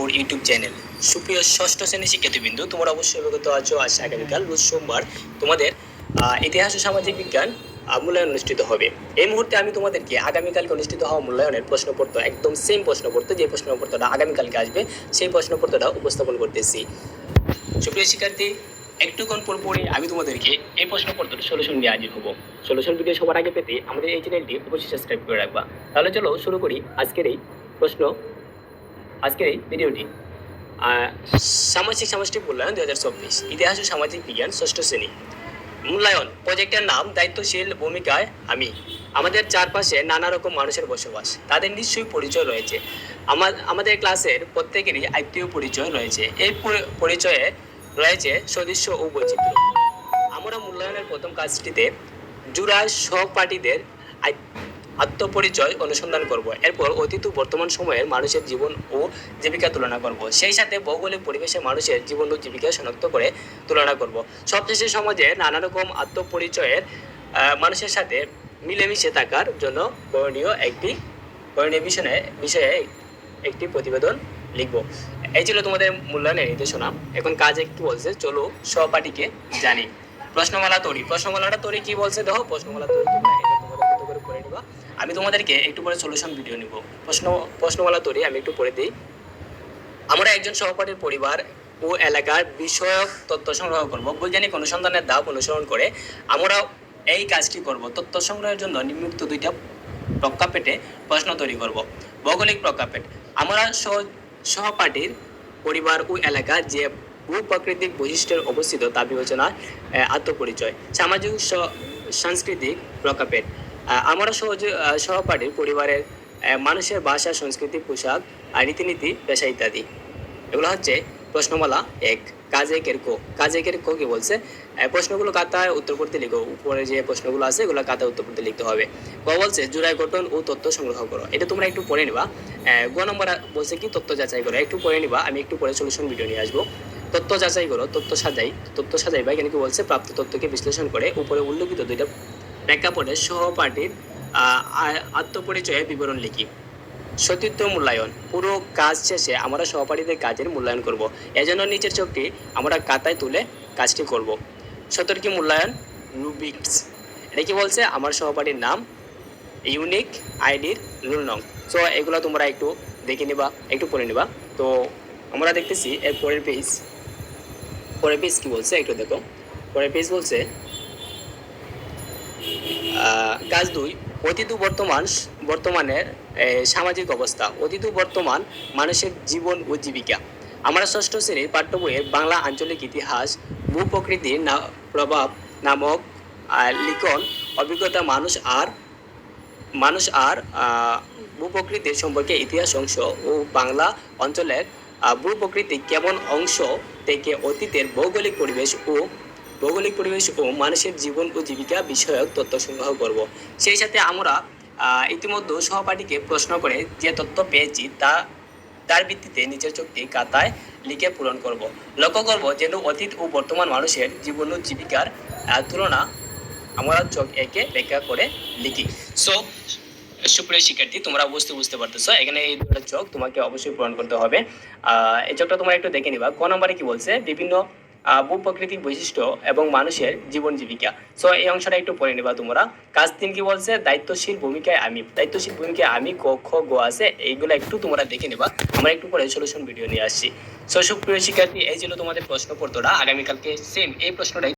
ওর YouTube channel. সুপ্রিয় ষষ্ঠ শ্রেণীর শিক্ষার্থীবৃন্দ, তোমরা অবশ্যই অবগত আছো আজ আগামীকাল রোজ সোমবার তোমাদের ইতিহাস ও সামাজিক বিজ্ঞান মূল্যায়ন অনুষ্ঠিত হবে। এই মুহূর্তে আমি তোমাদেরকে আগামীকালকে অনুষ্ঠিত হওয়া মূল্যায়নের প্রশ্নপত্র, একদম সেম প্রশ্নপত্র, যে প্রশ্নপত্রটা আগামীকালকে আসবে সেই প্রশ্নপত্রটা উপস্থাপন করতেছি। সুপ্রিয় শিক্ষার্থী, একটুক্ষণ পরে আমি তোমাদেরকে এই প্রশ্নপত্রের সলিউশন নিয়ে হাজির হবো। সলিউশন ভিডিও সবার আগে পেতে আমাদের এই চ্যানেলটি অবশ্যই সাবস্ক্রাইব করে রাখবা। তাহলে চলো শুরু করি আজকের এই ভিডিওটি। সামাজিক সামষ্টিক মূল্যায়ন 2024, ইতিহাস ও সামাজিক বিজ্ঞান ষষ্ঠ শ্রেণী। মূল্যায়ন প্রজেক্টের নাম দায়িত্বশীল ভূমিকায় আমি। আমাদের চারপাশে নানা রকম মানুষের বসবাস, তাদের নিশ্চয়ই পরিচয় রয়েছে। আমাদের ক্লাসের প্রত্যেকেরই আত্মীয় পরিচয় রয়েছে। এই পরিচয়ে রয়েছে সদস্য ও বৈচিত্র্য। আমরা মূল্যায়নের প্রথম কাজটিতে জুড়ায় সহপাঠীদের আত্মপরিচয় অনুসন্ধান করব। এরপর অতীত ও বর্তমান সময়ের মানুষের জীবন ও জীবিকা তুলনা করব। সেই সাথে ভৌগোলিক পরিবেশে মানুষের জীবন ও জীবিকা শনাক্ত করে তুলনা করব। সবশেষে সমাজে নানা রকম আত্মপরিচয়ের মানুষের সাথে মিলেমিশে থাকার জন্য করণীয় বিষয়ে একটি প্রতিবেদন লিখব। এই ছিল তোমাদের মূল্যায়নের নির্দেশনা। এখন কাজে কি বলছে, চলো সহপাঠীকে জানি। প্রশ্নমালা তৈরি। প্রশ্নমালাটা তৈরি কি বলছে দেখো। প্রশ্নমালা তৈরি করে নিবা। আমি তোমাদেরকে একটু পরে সলিউশন ভিডিও নিব। প্রশ্নমালা তৈরি আমি একটু পড়ে দিই। আমরা একজন সহপাঠীর পরিবার ও এলাকার বিষয়ক তথ্য সংগ্রহ করব। বৈজ্ঞানিক অনুসন্ধানের ধাপ অনুসরণ করে আমরা এই কাজটি করব। তথ্য সংগ্রহের জন্য নিম্নোক্ত দুইটা প্রেক্ষাপটে প্রশ্ন তৈরি করব। ভৌগোলিক প্রেক্ষাপট। আমরা সহপাঠীর পরিবার ও এলাকা যে ভূপ্রাকৃতিক বৈশিষ্ট্যের অবস্থিত তা বিবেচনা আত্মপরিচয়। সামাজিক সাংস্কৃতিক প্রেক্ষাপট। আমরা সহপাঠীর পরিবারের মানুষের ভাষা, সংস্কৃতি, পোশাক, রীতিনীতি, পেশা ইত্যাদি। এগুলো হচ্ছে প্রশ্নমালা এক। কাজেকের কো কি বলছে, প্রশ্নগুলো খাতায় উত্তর করতে লিখো। উপরে যে প্রশ্নগুলো আছে এগুলো খাতায় উত্তর করতে লিখতে হবে। ক বলছে জোড়ায় গঠন ও তথ্য সংগ্রহ করো। এটা তোমরা একটু পড়ে নিবা। গ নম্বর বলছে কি তথ্য যাচাই করো। একটু পড়ে নিবা, আমি একটু পরে সলিউশন ভিডিও নিয়ে আসবো। তথ্য যাচাই করো, তথ্য সাজাই বা এখানে কি বলছে, প্রাপ্ত তথ্যকে বিশ্লেষণ করে উপরে উল্লেখিত দুইটা প্রেক্ষাপটে সহপাঠীর আত্মপরিচয়ের বিবরণ লিখি। সতীর্থ মূল্যায়ন। পুরো কাজ শেষে আমরা সহপাঠীদের কাজের মূল্যায়ন করব। এজন্য নিচের চোখটি আমরা খাতায় তুলে কাজটি করব। সতর্কী মূল্যায়ন রুবিক্স। এটা কি বলছে, আমার সহপাঠীর নাম, ইউনিক আইডির রুল নং। সো এগুলো তোমরা একটু দেখে নিবা, একটু পড়ে নিবা। তো আমরা দেখতেছি এর পরের পেজ কি বলছে একটু দেখো। পরের পেজ বলছে কাজ 2, অতীত ও বর্তমানের সামাজিক অবস্থা। অতীত ও বর্তমান মানুষের জীবন ও জীবিকা। আমরা ষষ্ঠ শ্রেণীর পাঠ্য বইয়ের বাংলা আঞ্চলিক ইতিহাস ভূপ্রকৃতির প্রভাব নামক লিখন অভিজ্ঞতা মানুষ আর ভূপ্রকৃতির সম্পর্কে ইতিহাস অংশ ও বাংলা অঞ্চলের ভূপ্রকৃতি কেমন অংশ থেকে অতীতের ভৌগোলিক পরিবেশ ও মানুষের জীবন ও জীবিকা বিষয়ক তথ্য সংগ্রহ করব। সেই সাথে আমরা ইতিমধ্যে সহপাঠীকে প্রশ্ন করে যে তথ্য পেয়েছি তার ভিত্তিতে নিচের চোখটি খাতায় লিখে পূরণ করব। লক্ষ্য করব যেন অতীত ও বর্তমান মানুষের জীবন ও জীবিকার তুলনা আমরা চোখ একে ব্যাখ্যা করে লিখি। সো সুপ্রিয় শিক্ষার্থী, তোমরা বুঝতে পারতেছো, এখানে এই দুটো চোখ তোমাকে অবশ্যই পূরণ করতে হবে। এই চোখটা তোমরা একটু দেখে নিবা। ক নম্বরে কি বলছে, বিভিন্ন ভূপ্রাকৃতিক বৈশিষ্ট্য এবং মানুষের জীবন জীবিকা। সো এই অংশটা একটু পড়ে নিবা তোমরা। কাজ 3 কি বলছে, দায়িত্বশীল ভূমিকায় আমি ক খ গ আছে, এইগুলো একটু তোমরা দেখে নিবা। আমরা একটু পরে সলিউশন ভিডিও নিয়ে আসছি। সো সুপ্রিয় শিক্ষার্থী, এই ছিল তোমাদের প্রশ্নপত্রটা। আগামীকালকে সেম এই প্রশ্নটাই